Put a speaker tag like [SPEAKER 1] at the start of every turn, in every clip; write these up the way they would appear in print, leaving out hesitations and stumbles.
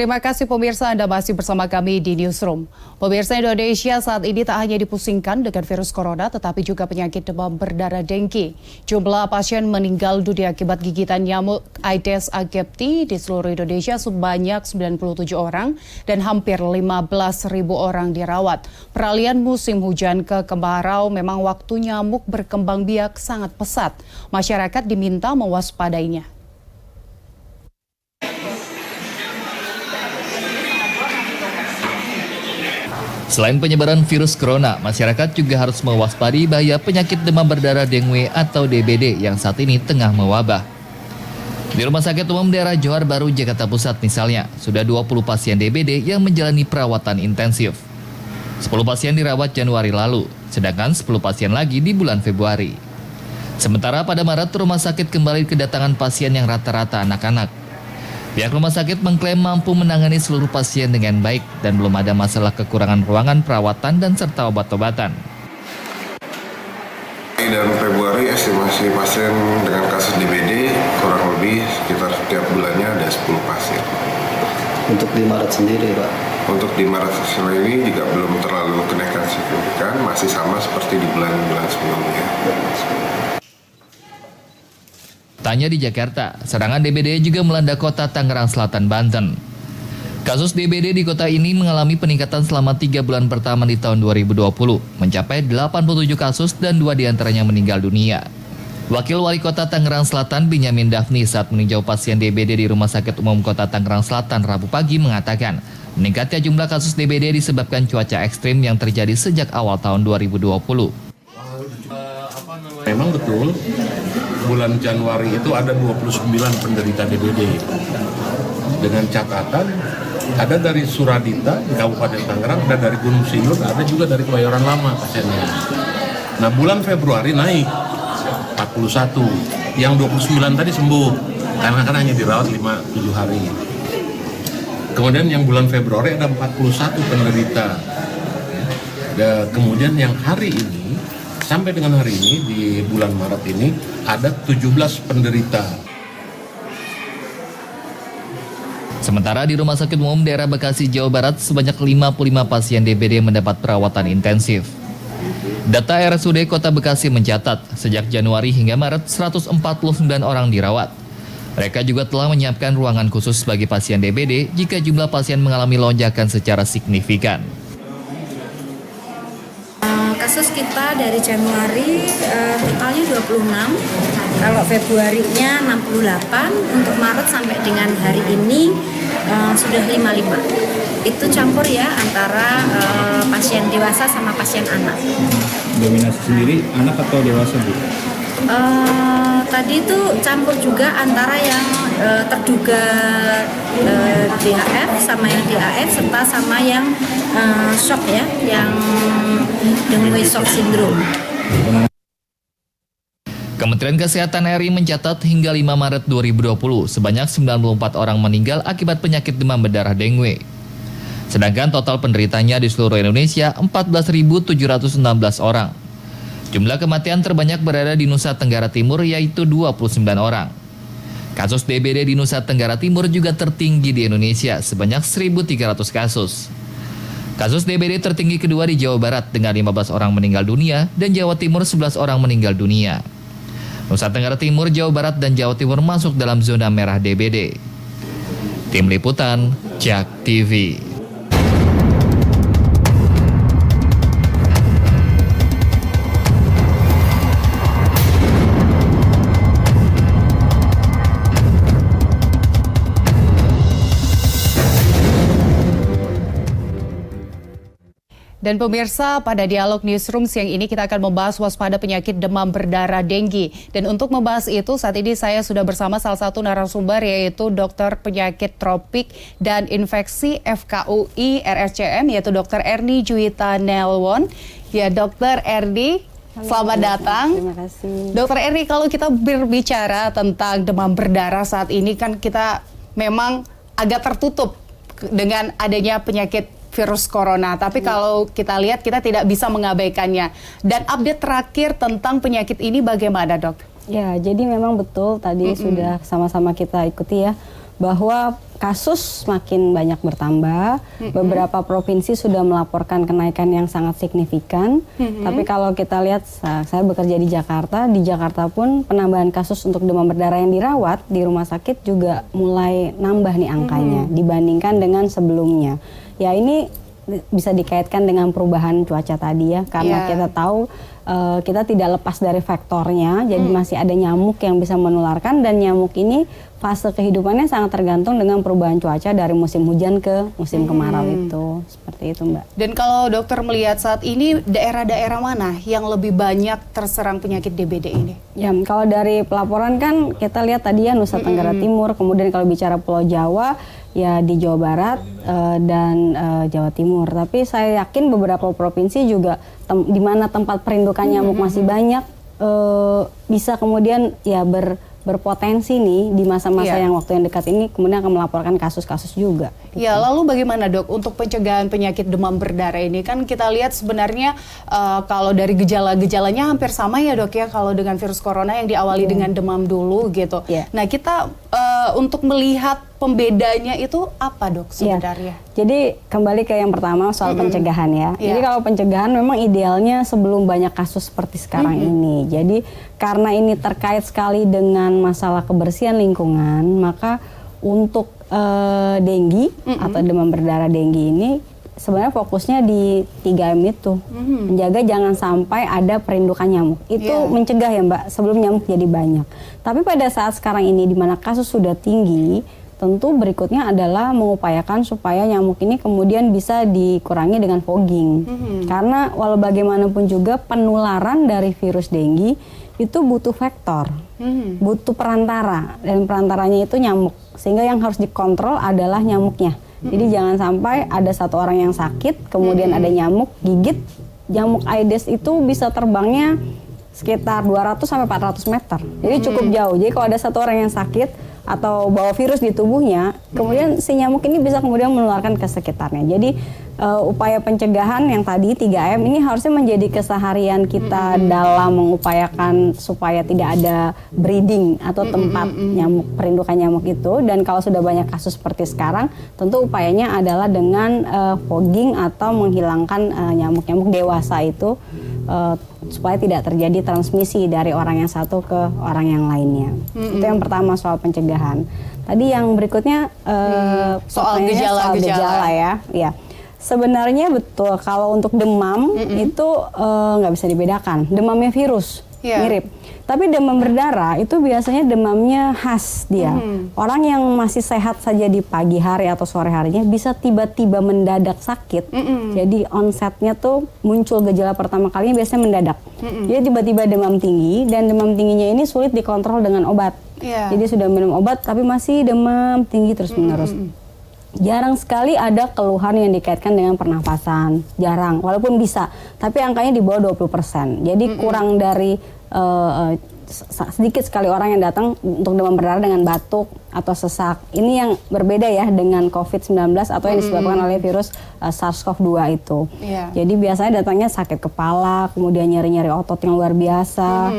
[SPEAKER 1] Terima kasih pemirsa, Anda masih bersama kami di Newsroom. Pemirsa, Indonesia saat ini tak hanya dipusingkan dengan virus corona, tetapi juga penyakit demam berdarah dengue. Jumlah pasien meninggal dunia akibat gigitan nyamuk Aedes aegypti di seluruh Indonesia sebanyak 97 orang dan hampir 15.000 orang dirawat. Peralihan musim hujan ke kemarau memang waktu nyamuk berkembang biak sangat pesat. Masyarakat diminta mewaspadainya.
[SPEAKER 2] Selain penyebaran virus corona, masyarakat juga harus mewaspadai bahaya penyakit demam berdarah dengue atau DBD yang saat ini tengah mewabah. Di Rumah Sakit Umum Daerah Johar Baru, Jakarta Pusat misalnya, sudah 20 pasien DBD yang menjalani perawatan intensif. 10 pasien dirawat Januari lalu, sedangkan 10 pasien lagi di bulan Februari. Sementara pada Maret, rumah sakit kembali kedatangan pasien yang rata-rata anak-anak. Pihak rumah sakit mengklaim mampu menangani seluruh pasien dengan baik dan belum ada masalah kekurangan ruangan perawatan dan serta obat-obatan.
[SPEAKER 3] Dan Februari estimasi pasien dengan kasus DBD kurang lebih sekitar setiap bulannya ada 10 pasien.
[SPEAKER 4] Untuk di Maret sendiri, Pak?
[SPEAKER 3] Untuk di Maret ini juga belum terlalu kenaikan signifikan, masih sama seperti di bulan-bulan sebelumnya.
[SPEAKER 2] Tanya di Jakarta, serangan DBD juga melanda kota Tangerang Selatan, Banten. Kasus DBD di kota ini mengalami peningkatan selama 3 bulan pertama di tahun 2020, mencapai 87 kasus dan 2 diantaranya meninggal dunia. Wakil Wali Kota Tangerang Selatan, Benyamin Daphni, saat meninjau pasien DBD di Rumah Sakit Umum Kota Tangerang Selatan Rabu pagi mengatakan, meningkatnya jumlah kasus DBD disebabkan cuaca ekstrim yang terjadi sejak awal tahun 2020.
[SPEAKER 5] Memang betul, bulan Januari itu ada 29 penderita DBD. Dengan catatan, ada dari Suradita di Kabupaten Tangerang, ada dari Gunung Sindur, ada juga dari Kebayoran Lama pasiennya. Nah, bulan Februari naik 41, yang 29 tadi sembuh, karena kan hanya dirawat 5-7 hari. Kemudian yang bulan Februari ada 41 penderita. Dan kemudian yang hari ini, sampai dengan hari ini di bulan Maret ini ada 17 penderita.
[SPEAKER 2] Sementara di Rumah Sakit Umum Daerah Bekasi, Jawa Barat, sebanyak 55 pasien DBD mendapat perawatan intensif. Data RSUD Kota Bekasi mencatat, sejak Januari hingga Maret 149 orang dirawat. Mereka juga telah menyiapkan ruangan khusus bagi pasien DBD jika jumlah pasien mengalami lonjakan secara signifikan.
[SPEAKER 6] Kasus kita dari Januari totalnya 26, kalau Februarinya 68, untuk Maret sampai dengan hari ini sudah 55. Itu campur ya antara pasien dewasa sama pasien anak.
[SPEAKER 7] Dominasi sendiri anak atau dewasa, Bu?
[SPEAKER 6] Tadi itu campur juga antara yang terduga DHF sama yang DAF serta sama yang shock ya, yang dengue shock syndrome.
[SPEAKER 2] Kementerian Kesehatan RI mencatat hingga 5 Maret 2020 sebanyak 94 orang meninggal akibat penyakit demam berdarah dengue. Sedangkan total penderitanya di seluruh Indonesia 14.716 orang. Jumlah kematian terbanyak berada di Nusa Tenggara Timur, yaitu 29 orang. Kasus DBD di Nusa Tenggara Timur juga tertinggi di Indonesia, sebanyak 1.300 kasus. Kasus DBD tertinggi kedua di Jawa Barat dengan 15 orang meninggal dunia dan Jawa Timur 11 orang meninggal dunia. Nusa Tenggara Timur, Jawa Barat, dan Jawa Timur masuk dalam zona merah DBD. Tim Liputan, JAK TV.
[SPEAKER 1] Dan pemirsa, pada Dialog Newsroom siang ini kita akan membahas waspada penyakit demam berdarah dengue. Dan untuk membahas itu, saat ini saya sudah bersama salah satu narasumber, yaitu Dokter Penyakit Tropik dan Infeksi FKUI RSCM, yaitu Dr. Erni Juwita Nelwon. Ya, Dr. Erni, selamat datang.
[SPEAKER 8] Terima kasih.
[SPEAKER 1] Dr. Erni, kalau kita berbicara tentang demam berdarah saat ini kan kita memang agak tertutup dengan adanya penyakit virus corona, tapi kalau kita lihat kita tidak bisa mengabaikannya. Dan update terakhir tentang penyakit ini bagaimana, Dok?
[SPEAKER 8] Ya, jadi memang betul tadi sudah sama-sama kita ikuti ya bahwa kasus makin banyak bertambah. Beberapa provinsi sudah melaporkan kenaikan yang sangat signifikan. Tapi kalau kita lihat, saya bekerja di Jakarta pun penambahan kasus untuk demam berdarah yang dirawat di rumah sakit juga mulai nambah nih angkanya dibandingkan dengan sebelumnya. Ya ini bisa dikaitkan dengan perubahan cuaca tadi ya, karena kita tahu kita tidak lepas dari faktornya, jadi masih ada nyamuk yang bisa menularkan, dan nyamuk ini fase kehidupannya sangat tergantung dengan perubahan cuaca dari musim hujan ke musim kemarau itu, seperti itu Mbak.
[SPEAKER 1] Dan kalau dokter melihat saat ini daerah-daerah mana yang lebih banyak terserang penyakit DBD ini?
[SPEAKER 8] Ya, kalau dari pelaporan kan kita lihat tadi ya Nusa Tenggara Timur, kemudian kalau bicara Pulau Jawa ya di Jawa Barat dan Jawa Timur. Tapi saya yakin beberapa provinsi juga di mana tempat perindukan nyamuk masih banyak bisa kemudian ya berpotensi nih di masa-masa yang waktu yang dekat ini kemudian akan melaporkan kasus-kasus juga. Gitu.
[SPEAKER 1] Ya, lalu bagaimana dok untuk pencegahan penyakit demam berdarah ini? Kan kita lihat sebenarnya kalau dari gejala-gejalanya hampir sama ya dok ya, kalau dengan virus corona yang diawali dengan demam dulu gitu. Nah kita untuk melihat pembedanya itu apa dok sebenarnya?
[SPEAKER 8] Jadi kembali ke yang pertama soal pencegahan ya. Jadi kalau pencegahan memang idealnya sebelum banyak kasus seperti sekarang ini. Jadi karena ini terkait sekali dengan masalah kebersihan lingkungan, maka untuk denggi atau demam berdarah denggi ini sebenarnya fokusnya di 3M itu. Menjaga jangan sampai ada perindukan nyamuk. Itu mencegah ya Mbak, sebelum nyamuk jadi banyak. Tapi pada saat sekarang ini di mana kasus sudah tinggi, tentu berikutnya adalah mengupayakan supaya nyamuk ini kemudian bisa dikurangi dengan fogging. Karena walau bagaimanapun juga penularan dari virus denggi itu butuh vektor, butuh perantara, dan perantaranya itu nyamuk. Sehingga yang harus dikontrol adalah nyamuknya. Jadi jangan sampai ada satu orang yang sakit, kemudian ada nyamuk gigit. Nyamuk Aedes itu bisa terbangnya sekitar 200 sampai 400 meter. Jadi cukup jauh. Jadi kalau ada satu orang yang sakit atau bawa virus di tubuhnya, kemudian si nyamuk ini bisa kemudian menularkan ke sekitarnya. Jadi upaya pencegahan yang tadi 3M ini harusnya menjadi keseharian kita dalam mengupayakan supaya tidak ada breeding atau tempat nyamuk, perindukan nyamuk itu. Dan kalau sudah banyak kasus seperti sekarang, tentu upayanya adalah dengan fogging atau menghilangkan nyamuk-nyamuk dewasa itu supaya tidak terjadi transmisi dari orang yang satu ke orang yang lainnya. Itu yang pertama soal pencegahan. Tadi yang berikutnya
[SPEAKER 1] soal gejala-gejala
[SPEAKER 8] ya. Sebenarnya betul kalau untuk demam itu nggak bisa dibedakan. Demamnya virus mirip. Tapi demam berdarah itu biasanya demamnya khas dia. Orang yang masih sehat saja di pagi hari atau sore harinya bisa tiba-tiba mendadak sakit. Jadi onsetnya tuh muncul gejala pertama kalinya biasanya mendadak. Dia tiba-tiba demam tinggi, dan demam tingginya ini sulit dikontrol dengan obat. Jadi sudah minum obat tapi masih demam tinggi terus-menerus. Jarang sekali ada keluhan yang dikaitkan dengan pernafasan, jarang, walaupun bisa, tapi angkanya di bawah 20%. Jadi kurang dari sedikit sekali orang yang datang untuk demam berdarah dengan batuk atau sesak. Ini yang berbeda ya dengan COVID-19 atau yang disebabkan oleh virus SARS-CoV-2 itu. Jadi biasanya datangnya sakit kepala, kemudian nyeri-nyeri otot yang luar biasa,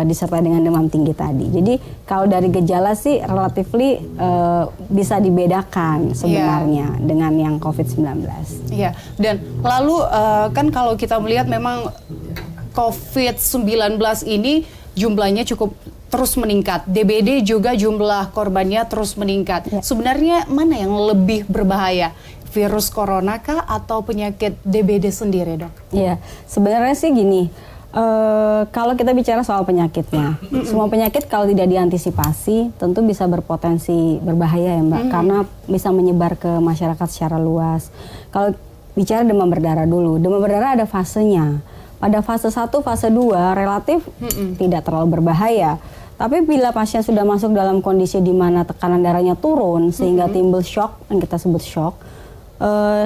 [SPEAKER 8] disertai dengan demam tinggi tadi. Jadi kalau dari gejala sih relatifly bisa dibedakan sebenarnya dengan yang COVID-19.
[SPEAKER 1] Dan lalu kan kalau kita melihat memang COVID-19 ini jumlahnya cukup terus meningkat. DBD juga jumlah korbannya terus meningkat. Sebenarnya mana yang lebih berbahaya? Virus corona kah atau penyakit DBD sendiri, dok?
[SPEAKER 8] Iya, sebenarnya sih gini. Kalau kita bicara soal penyakitnya, semua penyakit kalau tidak diantisipasi tentu bisa berpotensi berbahaya ya Mbak, karena bisa menyebar ke masyarakat secara luas. Kalau bicara demam berdarah dulu, demam berdarah ada fasenya. Pada fase 1, fase 2 relatif tidak terlalu berbahaya. Tapi bila pasien sudah masuk dalam kondisi di mana tekanan darahnya turun sehingga timbul shock, yang kita sebut shock,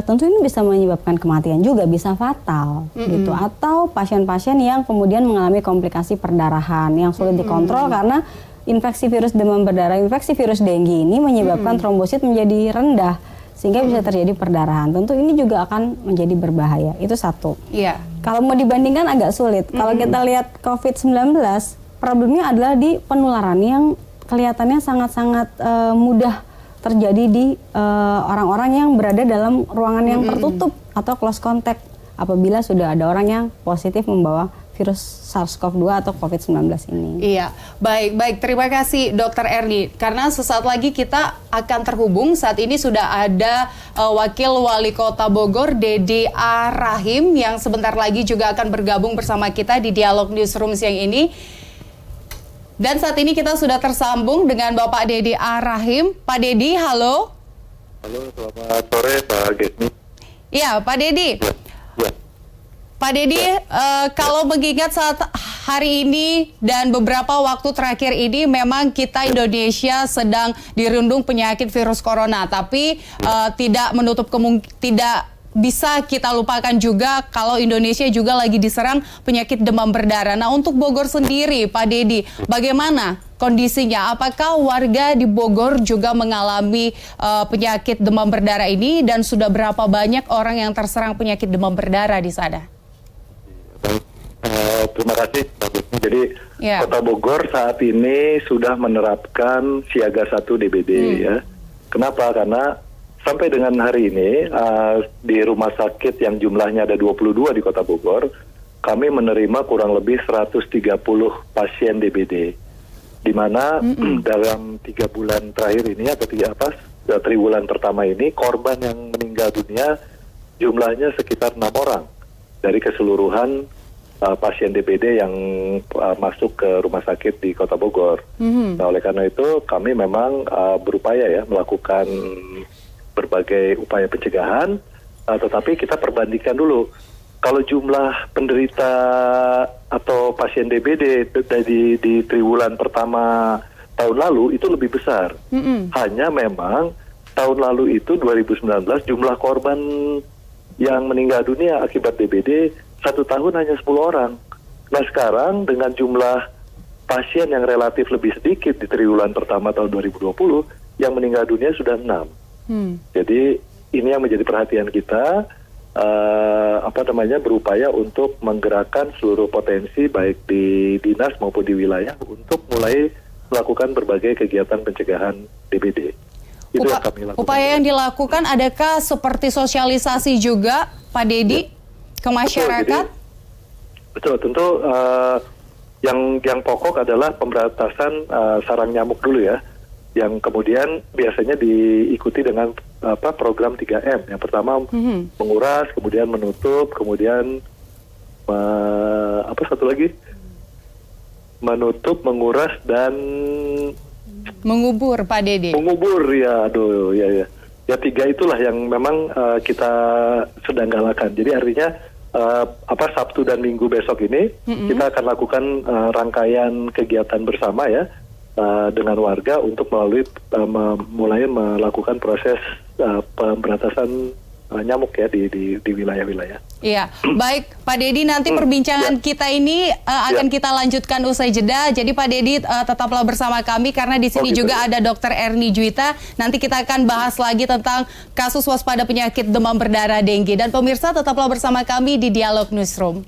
[SPEAKER 8] tentu ini bisa menyebabkan kematian juga, bisa fatal gitu. Atau pasien-pasien yang kemudian mengalami komplikasi perdarahan yang sulit dikontrol karena infeksi virus demam berdarah, infeksi virus denggi ini menyebabkan trombosit menjadi rendah sehingga bisa terjadi perdarahan. Tentu ini juga akan menjadi berbahaya. Itu satu. Kalau mau dibandingkan agak sulit. Kalau kita lihat COVID-19, problemnya adalah di penularan yang kelihatannya sangat-sangat mudah terjadi di orang-orang yang berada dalam ruangan yang tertutup atau close contact apabila sudah ada orang yang positif membawa virus SARS-CoV-2 atau COVID-19 ini.
[SPEAKER 1] Iya, baik. Terima kasih Dr. Erni. Karena sesaat lagi kita akan terhubung. Saat ini sudah ada Wakil Wali Kota Bogor, Dedi A. Rahim, yang sebentar lagi juga akan bergabung bersama kita di Dialog Newsroom siang ini. Dan saat ini kita sudah tersambung dengan Bapak Dedi A. Rahim. Pak Dedi, halo.
[SPEAKER 9] Halo, selamat sore Pak Gesmi.
[SPEAKER 1] Iya, Pak Dedi.
[SPEAKER 9] Ya.
[SPEAKER 1] Pak Dedi, kalau mengingat saat hari ini dan beberapa waktu terakhir ini memang kita Indonesia sedang dirundung penyakit virus corona, tapi tidak menutup tidak bisa kita lupakan juga kalau Indonesia juga lagi diserang penyakit demam berdarah. Nah, untuk Bogor sendiri, Pak Dedi, bagaimana kondisinya? Apakah warga di Bogor juga mengalami penyakit demam berdarah ini dan sudah berapa banyak orang yang terserang penyakit demam berdarah di sana?
[SPEAKER 9] Terima kasih, Pak Gusmi. Jadi Kota Bogor saat ini sudah menerapkan siaga 1 DBD ya. Kenapa? Karena sampai dengan hari ini di rumah sakit yang jumlahnya ada 22 di Kota Bogor, kami menerima kurang lebih 130 pasien DBD. Di mana dalam 3 bulan terakhir ini atau 3 bulan pertama ini korban yang meninggal dunia jumlahnya sekitar 6 orang dari keseluruhan pasien DBD yang masuk ke rumah sakit di Kota Bogor. Nah, oleh karena itu kami memang berupaya ya melakukan berbagai upaya pencegahan, tetapi kita perbandingkan dulu. Kalau jumlah penderita atau pasien DBD di triwulan pertama tahun lalu itu lebih besar. Hanya memang tahun lalu itu 2019 jumlah korban yang meninggal dunia akibat DBD 1 tahun hanya 10 orang. Nah, sekarang dengan jumlah pasien yang relatif lebih sedikit di triwulan pertama tahun 2020, yang meninggal dunia sudah 6. Jadi ini yang menjadi perhatian kita, berupaya untuk menggerakkan seluruh potensi baik di dinas maupun di wilayah untuk mulai melakukan berbagai kegiatan pencegahan DBD. Itu yang kami lakukan.
[SPEAKER 1] Upaya yang dilakukan adakah seperti sosialisasi juga, Pak Dedi? Ke masyarakat?
[SPEAKER 9] Betul, tentu yang pokok adalah pemberantasan sarang nyamuk dulu ya, yang kemudian biasanya diikuti dengan program 3M. Yang pertama menguras, kemudian menutup, kemudian menutup, menguras dan
[SPEAKER 1] mengubur, Pak Dedi.
[SPEAKER 9] Mengubur ya, ya. Ya 3 itulah yang memang kita sedang galakan. Jadi artinya Sabtu dan Minggu besok ini kita akan lakukan rangkaian kegiatan bersama ya dengan warga untuk mulai melakukan proses pemberantasan nyamuk ya di wilayah-wilayah.
[SPEAKER 1] Iya, baik Pak Dedi, nanti perbincangan kita ini akan kita lanjutkan usai jeda. Jadi Pak Dedi tetaplah bersama kami karena di sini juga ada Dr. Erni Juwita. Nanti kita akan bahas lagi tentang kasus waspada penyakit demam berdarah dengue. Dan pemirsa tetaplah bersama kami di Dialog Newsroom.